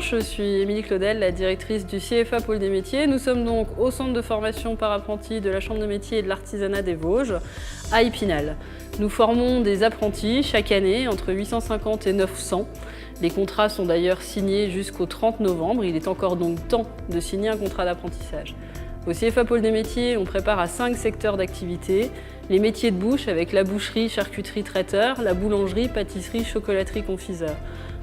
Bonjour, je suis Émilie Claudel, la directrice du CFA Pôle des métiers. Nous sommes donc au centre de formation par apprentis de la Chambre de métiers et de l'artisanat des Vosges, à Épinal. Nous formons des apprentis chaque année, entre 850 et 900. Les contrats sont d'ailleurs signés jusqu'au 30 novembre. Il est encore donc temps de signer un contrat d'apprentissage. Au CFA Pôle des métiers, on prépare à 5 secteurs d'activité. Les métiers de bouche avec la boucherie, charcuterie, traiteur, la boulangerie, pâtisserie, chocolaterie, confiseur.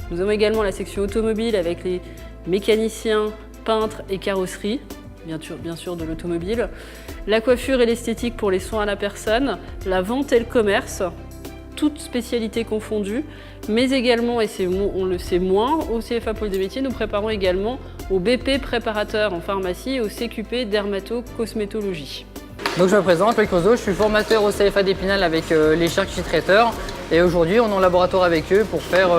Nous avons également la section automobile avec les mécaniciens, peintres et carrosserie, bien sûr de l'automobile. La coiffure et l'esthétique pour les soins à la personne, la vente et le commerce, toutes spécialités confondues, mais également, et on le sait moins, au CFA Pôle des métiers, nous préparons également au BP préparateur en pharmacie et au CQP dermato-cosmétologie. Donc je me présente, Loïc Roseau, je suis formateur au CFA d'Épinal avec les charcutiers traiteurs et aujourd'hui on est en laboratoire avec eux pour faire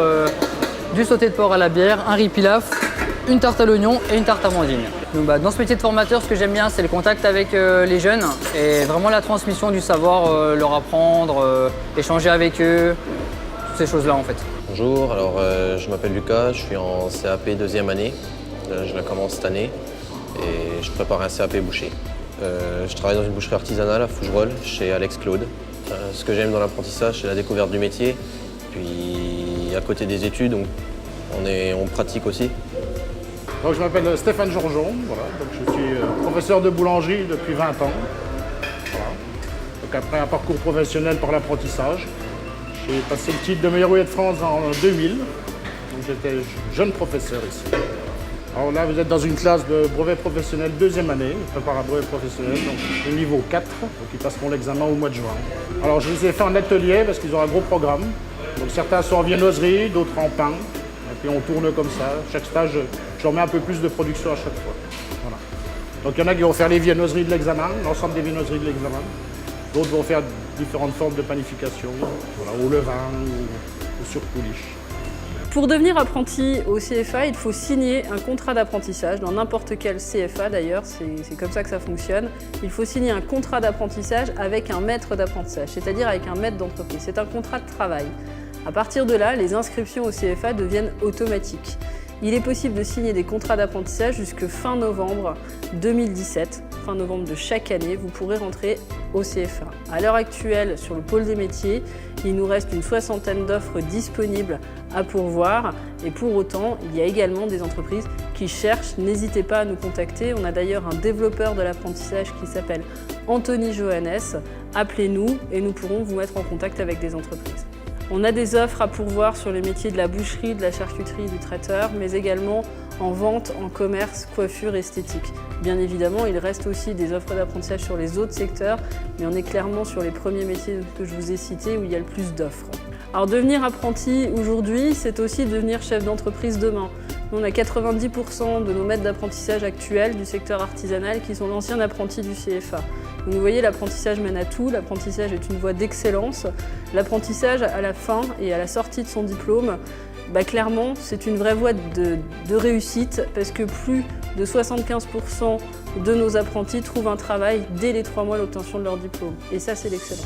du sauté de porc à la bière, un riz pilaf, une tarte à l'oignon et une tarte à amandine. Donc, dans ce métier de formateur, ce que j'aime bien, c'est le contact avec les jeunes et vraiment la transmission du savoir, leur apprendre, échanger avec eux, toutes ces choses-là en fait. Bonjour, alors je m'appelle Lucas, je suis en CAP deuxième année, je la commence cette année et je prépare un CAP boucher. Je travaille dans une boucherie artisanale à Fougerolles, chez Alex Claude. Ce que j'aime dans l'apprentissage, c'est la découverte du métier. Puis à côté des études, on pratique aussi. Donc, je m'appelle Stéphane Georgeon, voilà. Donc, je suis professeur de boulangerie depuis 20 ans. Voilà. Donc, après un parcours professionnel par l'apprentissage, j'ai passé le titre de meilleur ouvrier de France en 2000. Donc j'étais jeune professeur ici. Alors là, vous êtes dans une classe de brevet professionnel deuxième année, je prépare un brevet professionnel, donc le niveau 4, donc ils passeront l'examen au mois de juin. Alors je les ai fait en atelier parce qu'ils ont un gros programme. Donc certains sont en viennoiserie, d'autres en pain. Et puis on tourne comme ça. Chaque stage, je leur mets un peu plus de production à chaque fois. Voilà. Donc il y en a qui vont faire les viennoiseries de l'examen, l'ensemble des viennoiseries de l'examen. D'autres vont faire différentes formes de panification, voilà, au levain ou sur pouliche. Pour devenir apprenti au CFA, il faut signer un contrat d'apprentissage, dans n'importe quel CFA d'ailleurs, c'est comme ça que ça fonctionne. Il faut signer un contrat d'apprentissage avec un maître d'apprentissage, c'est-à-dire avec un maître d'entreprise. C'est un contrat de travail. À partir de là, les inscriptions au CFA deviennent automatiques. Il est possible de signer des contrats d'apprentissage jusqu'à fin novembre 2017. Fin novembre de chaque année, vous pourrez rentrer au CFA. À l'heure actuelle, sur le pôle des métiers, il nous reste une 60aine d'offres disponibles à pourvoir. Et pour autant, il y a également des entreprises qui cherchent. N'hésitez pas à nous contacter. On a d'ailleurs un développeur de l'apprentissage qui s'appelle Anthony Johannes. Appelez-nous et nous pourrons vous mettre en contact avec des entreprises. On a des offres à pourvoir sur les métiers de la boucherie, de la charcuterie, du traiteur, mais également en vente, en commerce, coiffure, esthétique. Bien évidemment, il reste aussi des offres d'apprentissage sur les autres secteurs, mais on est clairement sur les premiers métiers que je vous ai cités où il y a le plus d'offres. Alors devenir apprenti aujourd'hui, c'est aussi devenir chef d'entreprise demain. Nous, on a 90% de nos maîtres d'apprentissage actuels du secteur artisanal qui sont d'anciens apprentis du CFA. Donc, vous voyez, l'apprentissage mène à tout, l'apprentissage est une voie d'excellence. L'apprentissage à la fin et à la sortie de son diplôme, clairement, c'est une vraie voie de réussite parce que plus de 75% de nos apprentis trouvent un travail dès les 3 mois de l'obtention de leur diplôme. Et ça, c'est l'excellence.